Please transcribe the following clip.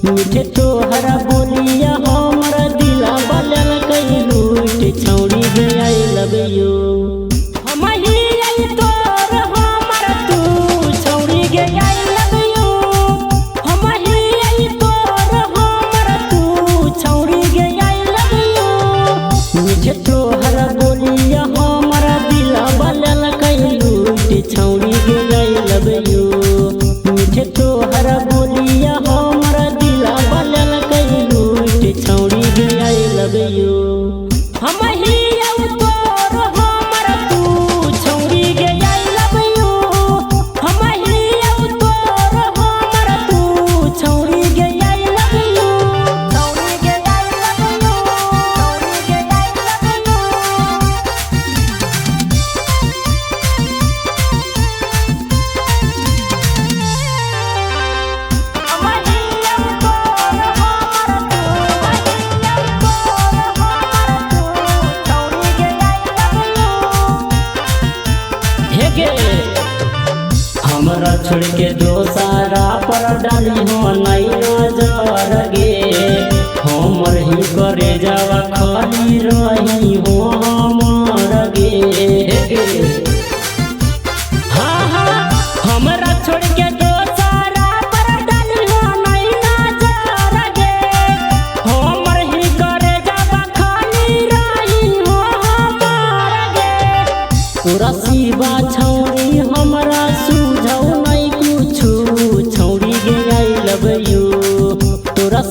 मीठे तोहरा बोलिया हमरा दिला बलल कई लूट छौड़ी गे आई लव यू हम ही आई तोर हमरा तू छौड़ी गे आई लव यू हम ही आई तोर हमरा तू छौड़ी गे आई लव यू मीठे तोहरा बोलिया हमरा दिला बलल कई लूट छौड़ी गे आई लव यू मीठे तोहरा बोलिया हमरा दिला बलल कई लूट छौड़ी गे आई लव यू हम ही आउ तोर हमरा तू छौड़ी गे आई लव यू हम ही आउ तोर हमरा तू छौड़ी गे आई लव यू छौड़ी गे आई लव यू छौड़ी गे आई लव हमरा छोड़ के दोसारा पर डाली हो नहीं नजर गे हमर ही करे जावा खाली रही हो हमर गे हाँ हाँ हमरा छोड़ के दोसारा पर डाली हो नहीं नजर गे हमर ही करे जावा खाली रही हो हमर गे तोरा सिवा छौरी हमरा सुझौ नहीं कुछ छौड़ी गे आई लव यू तोरा